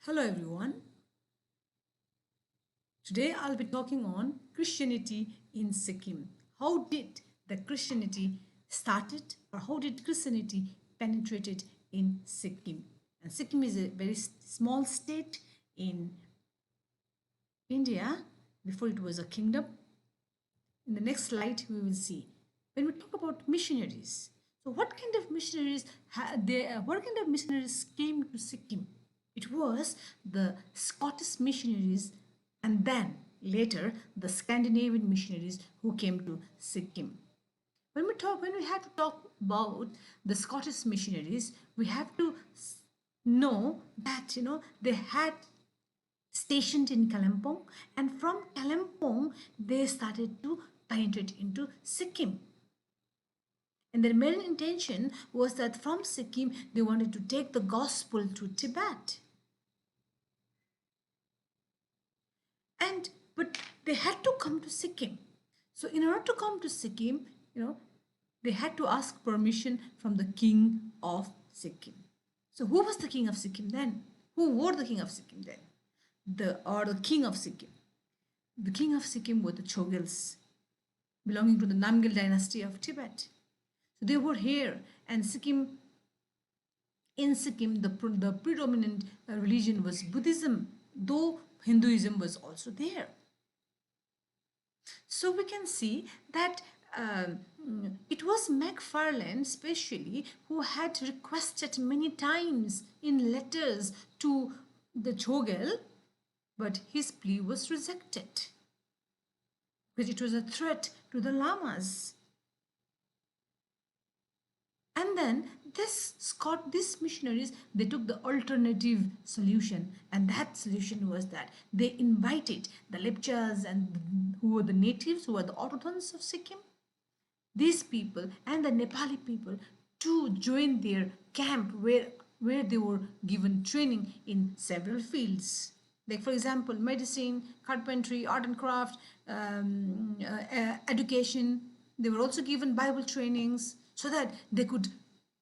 Hello everyone. Today I'll be talking on Christianity in Sikkim. How did the Christianity started or how did Christianity penetrated in Sikkim? And Sikkim is a very small state in India before it was a kingdom. In the next slide we will see when we talk about missionaries. So what kind of missionaries what kind of missionaries came to Sikkim? It was the Scottish missionaries and then later the Scandinavian missionaries who came to Sikkim. When we have to talk about the Scottish missionaries, we have to know that they had stationed in Kalimpong, and from Kalimpong they started to penetrate into Sikkim. And their main intention was that from Sikkim they wanted to take the gospel to Tibet. And but they had to come to Sikkim. So in order to come to Sikkim, they had to ask permission from the king of Sikkim. So who was the king of Sikkim then? Who were the king of Sikkim then? The king of Sikkim. The king of Sikkim were the Chogyals, belonging to the Namgyal dynasty of Tibet. So they were here, and in Sikkim, the predominant religion was Buddhism, though Hinduism was also there. So we can see that it was Macfarlane specially who had requested many times in letters to the Chogyal, but his plea was rejected because it was a threat to the Lamas. And then these missionaries, they took the alternative solution, and that solution was that they invited the Lepchas and who were the natives, who were the autochthons of Sikkim, these people and the Nepali people to join their camp where they were given training in several fields. Like for example, medicine, carpentry, art and craft, education. They were also given Bible trainings so that they could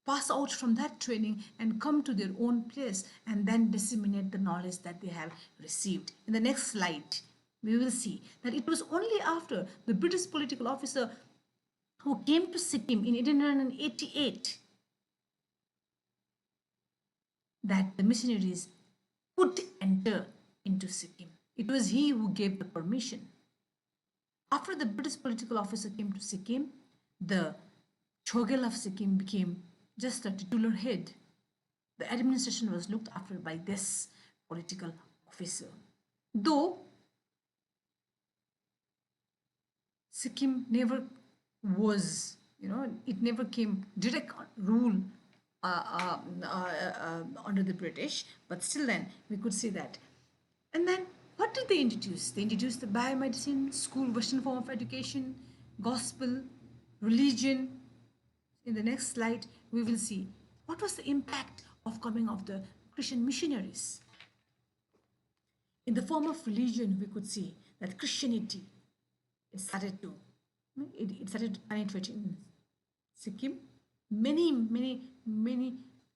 pass out from that training and come to their own place and then disseminate the knowledge that they have received. In the next slide, we will see that it was only after the British political officer who came to Sikkim in 1888 that the missionaries could enter into Sikkim. It was he who gave the permission. After the British political officer came to Sikkim, the Chogyal of Sikkim became just a titular head. The administration was looked after by this political officer. Though Sikkim never was, it never came direct rule under the British, but still then we could see that. And then what did they introduce? They introduced the biomedicine, school, Western form of education, gospel, religion. In the next slide, we will see what was the impact of coming of the Christian missionaries. In the form of religion, we could see that Christianity, it started to penetrate in Sikkim. Many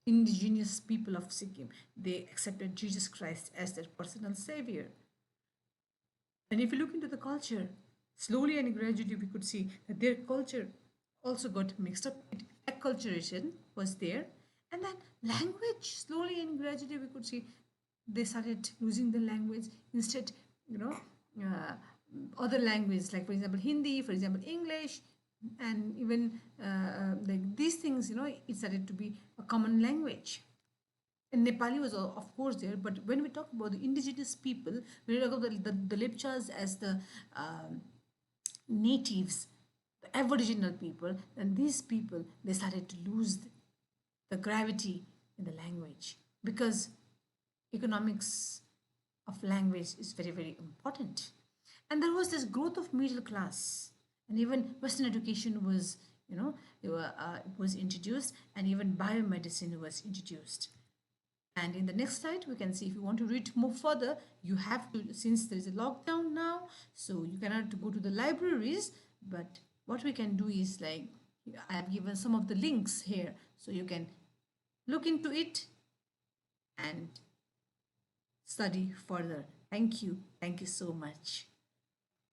indigenous people of Sikkim, they accepted Jesus Christ as their personal savior. And if you look into the culture, slowly and gradually we could see that their culture also got mixed up. Acculturation was there. And then language, slowly and gradually we could see they started losing the language. Instead, other languages like for example Hindi, for example English, and even like these things, it started to be a common language. And Nepali was of course there, but when we talk about the indigenous people, when we talk about the Lepchas as the natives, the aboriginal people, then these people, they started to lose the gravity in the language because economics of language is very, very important. And there was this growth of middle class, and even Western education was, it was introduced, and even biomedicine was introduced. And in the next slide, we can see if you want to read more further, you have to, since there is a lockdown now, so you cannot go to the libraries, but what we can do is like, I have given some of the links here, so you can look into it and study further. Thank you. Thank you so much.